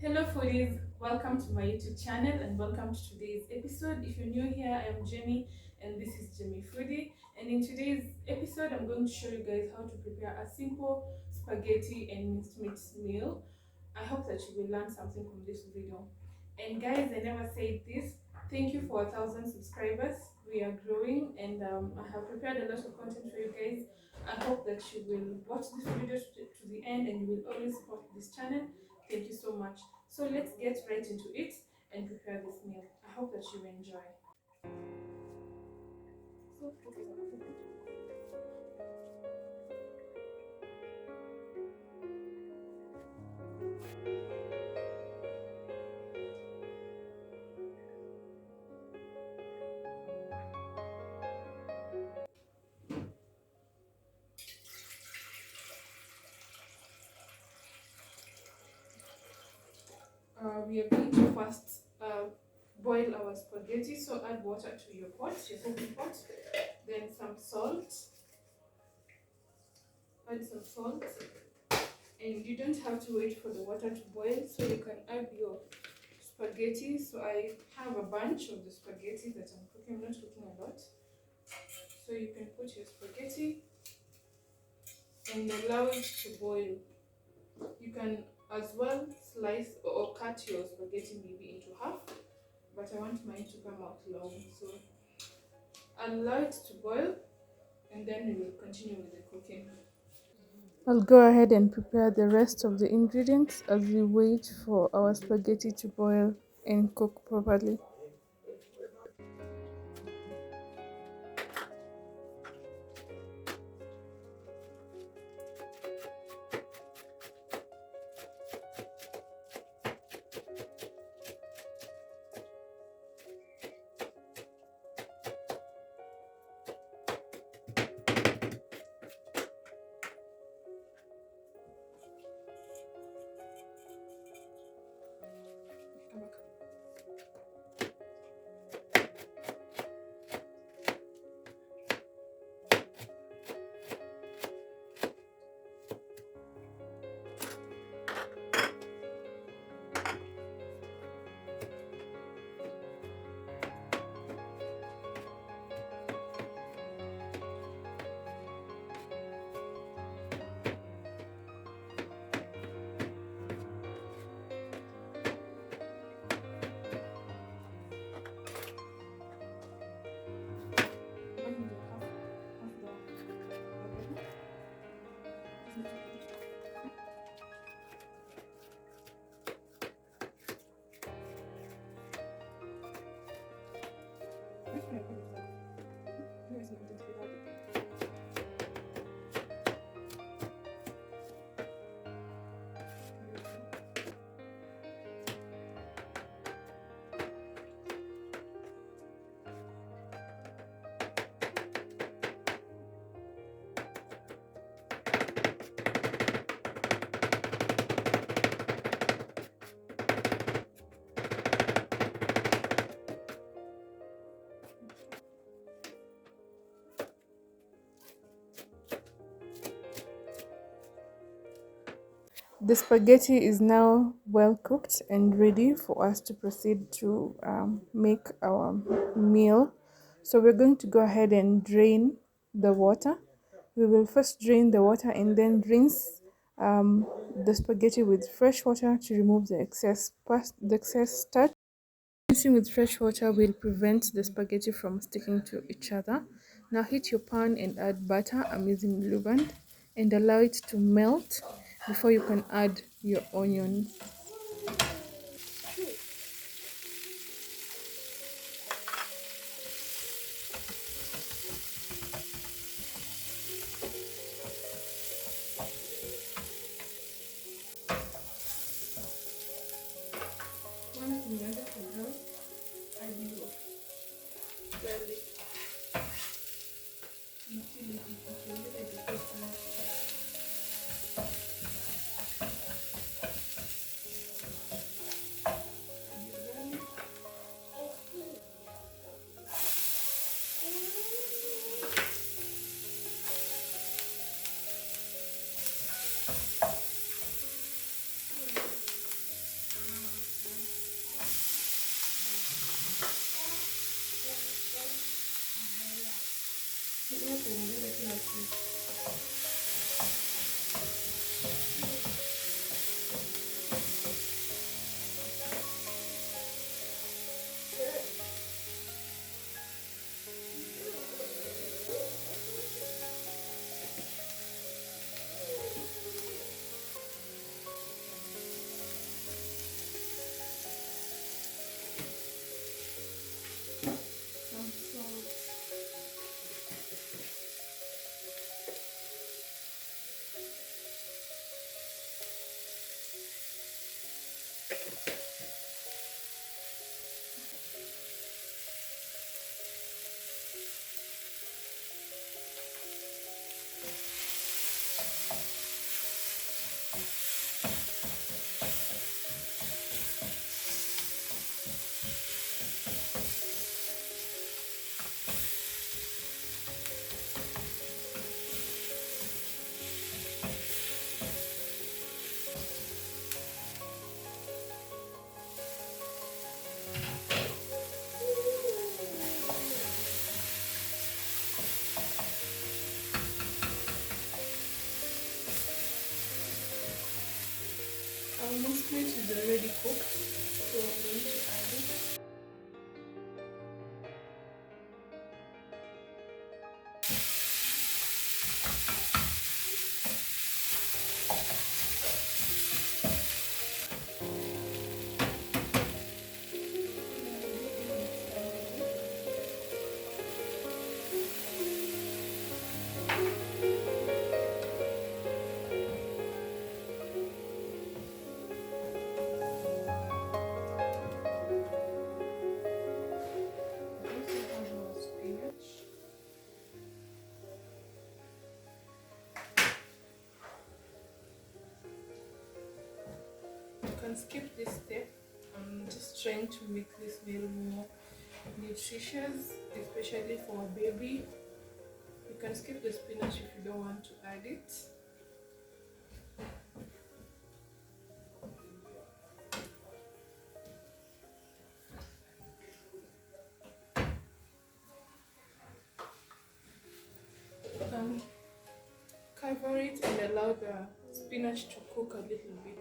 Hello foodies, welcome to my YouTube channel and welcome to today's episode. If you're new here, I am Jemmy and this is Jemmyfoodie. And in today's episode, I'm going to show you guys how to prepare a simple spaghetti and minced meat meal. I hope that you will learn something from this video. And guys, I never said this. Thank you for 1,000 subscribers. We are growing and I have prepared a lot of content for you guys. I hope that you will watch this video to the end and you will always support this channel. Thank you so much. So let's get right into it and prepare this meal. I hope that you enjoy. We are going to first boil our spaghetti. So add water to your pot, your cooking pot. Then some salt. Add some salt. And you don't have to wait for the water to boil. So you can add your spaghetti. So I have a bunch of the spaghetti that I'm cooking. I'm not cooking a lot. So you can put your spaghetti and allow it to boil. You can as well slice or cut your spaghetti maybe into half, but I want mine to come out long, so allow it to boil and then we will continue with the cooking. I'll go ahead and prepare the rest of the ingredients as we wait for our spaghetti to boil and cook properly. The spaghetti is now well cooked and ready for us to proceed to make our meal. So we're going to go ahead and drain the water. We will first drain the water and then rinse the spaghetti with fresh water to remove the excess starch. Rinsing with fresh water will prevent the spaghetti from sticking to each other. Now heat your pan and add butter. I'm using Blue Band, and allow it to melt before you can add your onions. Once umeanza kubrown, add your garlic. This meat is already cooked, so I'm going to add it. You can skip this step. I'm just trying to make this meal more nutritious, especially for a baby. You can skip the spinach if you don't want to add it. Cover it and allow the spinach to cook a little bit.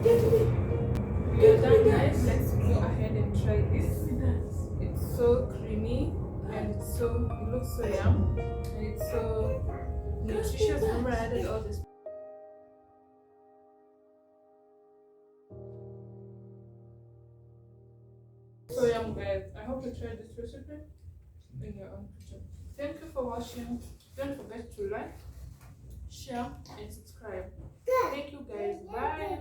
We are done, guys. Let's go ahead and try this. It's so creamy and it looks so yum and it's so nutritious. Remember, I added all this. So yum, guys. I hope you tried this recipe in your own kitchen. Thank you for watching. Don't forget to like, share, and subscribe. Thank you, guys. Bye.